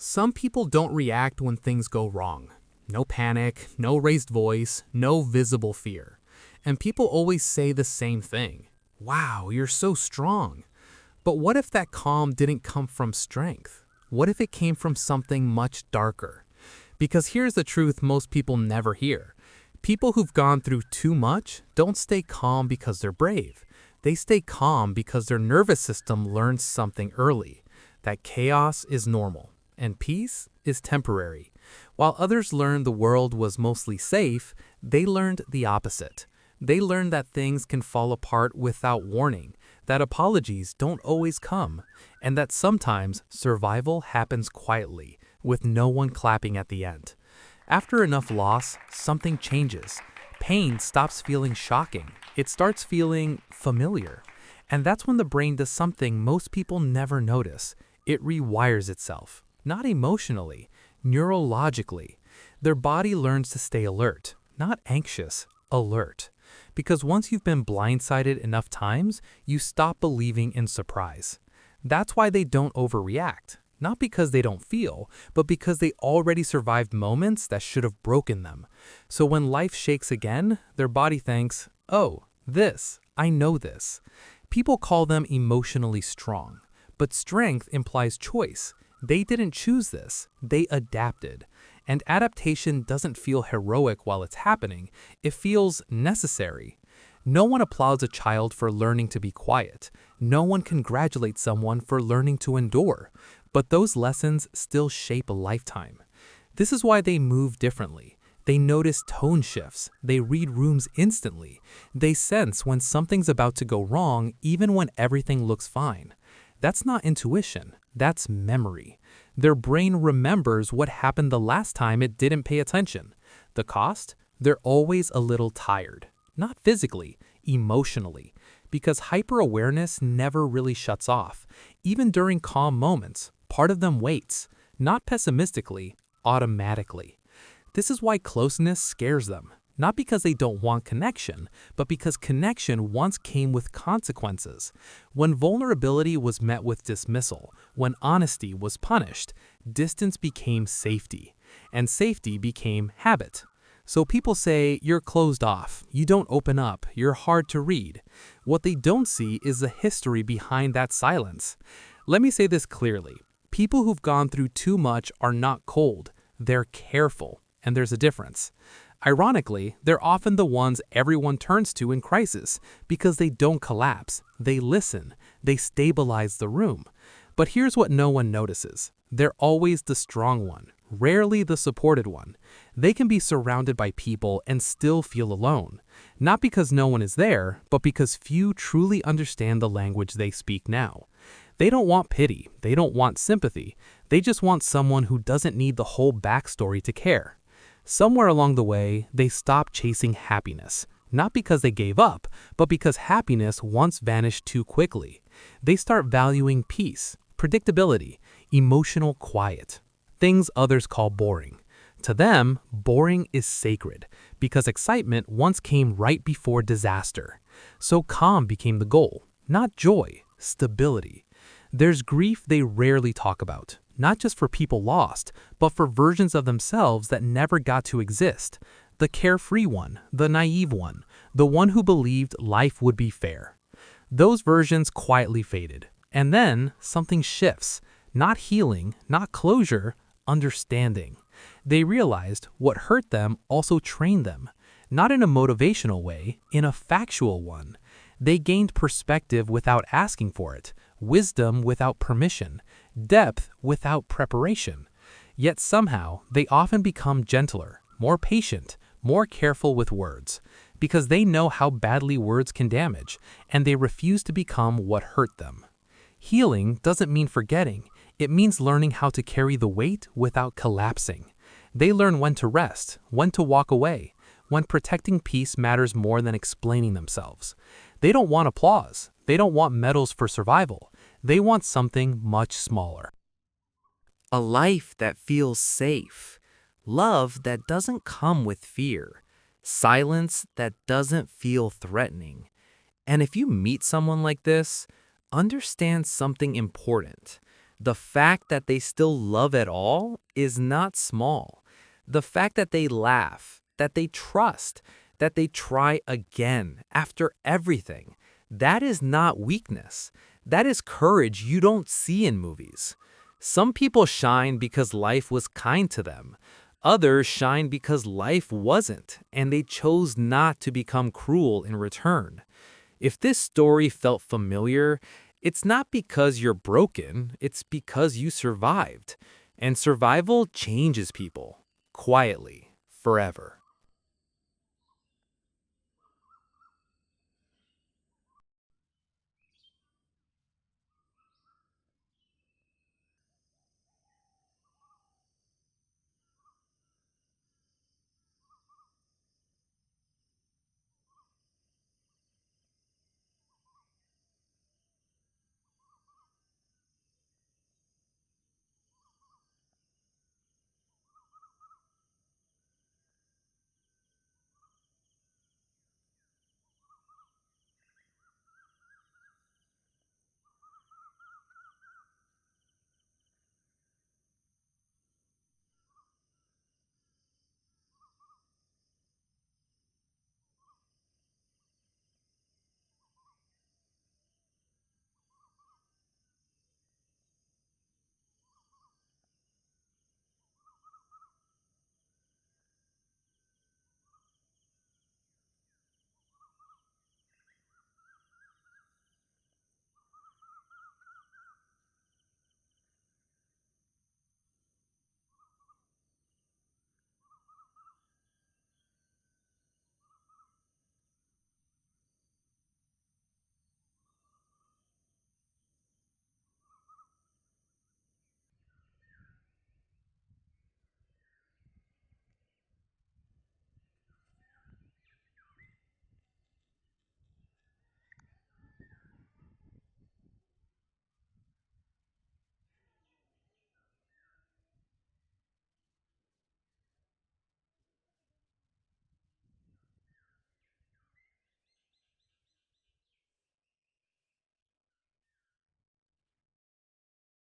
Some people don't react when things go wrong. No panic, no raised voice, no visible fear. And people always say the same thing. Wow, you're so strong. But what if that calm didn't come from strength? What if it came from something much darker? Because here's the truth most people never hear. People who've gone through too much don't stay calm because they're brave. They stay calm because their nervous system learned something early, that chaos is normal and peace is temporary. While others learned the world was mostly safe, they learned the opposite. They learned that things can fall apart without warning, that apologies don't always come, and that sometimes survival happens quietly, with no one clapping at the end. After enough loss, something changes. Pain stops feeling shocking. It starts feeling familiar. And that's when the brain does something most people never notice. It rewires itself. Not emotionally, neurologically. Their body learns to stay alert, not anxious, alert. Because once you've been blindsided enough times, you stop believing in surprise. That's why they don't overreact. Not because they don't feel, but because they already survived moments that should have broken them. So when life shakes again, their body thinks, oh, I know this. People call them emotionally strong. But strength implies choice. They didn't choose this, they adapted. And adaptation doesn't feel heroic while it's happening, it feels necessary. No one applauds a child for learning to be quiet. No one congratulates someone for learning to endure. But those lessons still shape a lifetime. This is why they move differently. They notice tone shifts. They read rooms instantly. They sense when something's about to go wrong even when everything looks fine. That's not intuition, that's memory. Their brain remembers what happened the last time it didn't pay attention. The cost? They're always a little tired. Not physically, emotionally. Because hyper-awareness never really shuts off. Even during calm moments, part of them waits. Not pessimistically, automatically. This is why closeness scares them. Not because they don't want connection, but because connection once came with consequences. When vulnerability was met with dismissal, when honesty was punished, distance became safety, and safety became habit. So people say, you're closed off, you don't open up, you're hard to read. What they don't see is the history behind that silence. Let me say this clearly. People who've gone through too much are not cold, they're careful, and there's a difference. Ironically, they're often the ones everyone turns to in crisis because they don't collapse, they listen, they stabilize the room. But here's what no one notices. They're always the strong one, rarely the supported one. They can be surrounded by people and still feel alone. Not because no one is there, but because few truly understand the language they speak now. They don't want pity, they don't want sympathy, they just want someone who doesn't need the whole backstory to care. Somewhere along the way, they stop chasing happiness, not because they gave up, but because happiness once vanished too quickly. They start valuing peace, predictability, emotional quiet, things others call boring. To them, boring is sacred, because excitement once came right before disaster. So calm became the goal, not joy, stability. There's grief they rarely talk about. Not just for people lost, but for versions of themselves that never got to exist. The carefree one, the naive one, the one who believed life would be fair. Those versions quietly faded. And then something shifts. Not healing, not closure, understanding. They realized what hurt them also trained them. Not in a motivational way, in a factual one. They gained perspective without asking for it, wisdom without permission, depth without preparation. Yet somehow, they often become gentler, more patient, more careful with words, because they know how badly words can damage, and they refuse to become what hurt them. Healing doesn't mean forgetting, it means learning how to carry the weight without collapsing. They learn when to rest, when to walk away, when protecting peace matters more than explaining themselves. They don't want applause, they don't want medals for survival. They want something much smaller. A life that feels safe. Love that doesn't come with fear. Silence that doesn't feel threatening. And if you meet someone like this, understand something important. The fact that they still love at all is not small. The fact that they laugh, that they trust, that they try again after everything, that is not weakness. That is courage you don't see in movies. Some people shine because life was kind to them. Others shine because life wasn't, and they chose not to become cruel in return. If this story felt familiar, it's not because you're broken, it's because you survived. And survival changes people, quietly, forever.